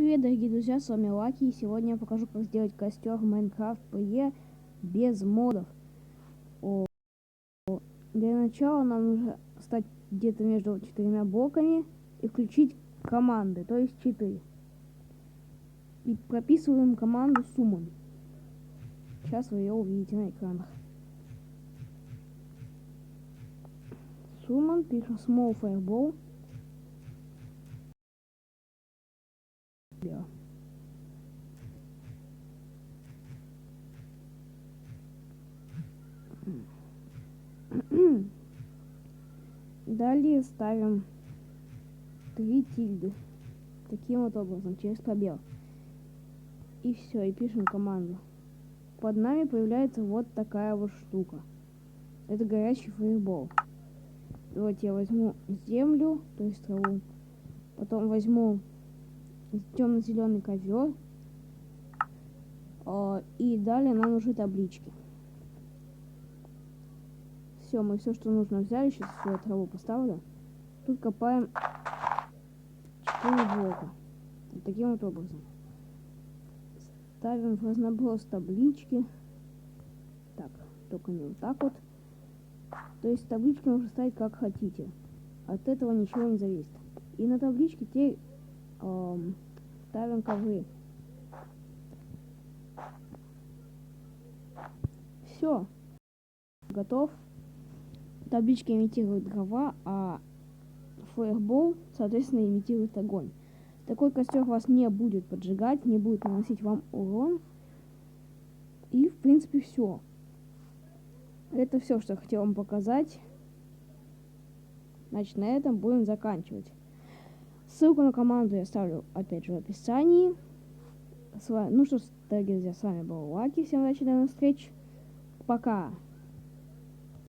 привет, дорогие друзья, с вами Лаки, и сегодня я покажу, как сделать костер в Minecraft PE без модов. Для начала нам нужно стать где-то между 4 блоками и включить команды, то есть читы. И прописываем команду summon. Сейчас вы ее увидите на экранах. Summon, пишем small fireball. Далее ставим 3 тильды. Таким вот образом, через пробел. И все, и пишем команду. Под нами появляется вот такая вот штука. Это горячий фаербол. Давайте я возьму землю, то есть траву. Потом возьму темно-зеленый ковер. И далее нам нужны таблички. Все, мы все, что нужно, взяли. Сейчас я траву поставлю. Тут копаем 4 блока. Вот таким вот образом. Ставим в разноброс таблички. Так, только не вот так вот. То есть таблички можно ставить как хотите. От этого ничего не зависит. И на табличке теперь ставим ковры. Все. Готов. Таблички имитируют дрова, а фаербол, соответственно, имитирует огонь. Такой костер вас не будет поджигать, не будет наносить вам урон. И, в принципе, все. Это все, что я хотел вам показать. Значит, на этом будем заканчивать. Ссылку на команду я оставлю, опять же, в описании. Ну что ж, дорогие друзья, с вами был Лаки. Всем удачи, до новых встреч. Пока.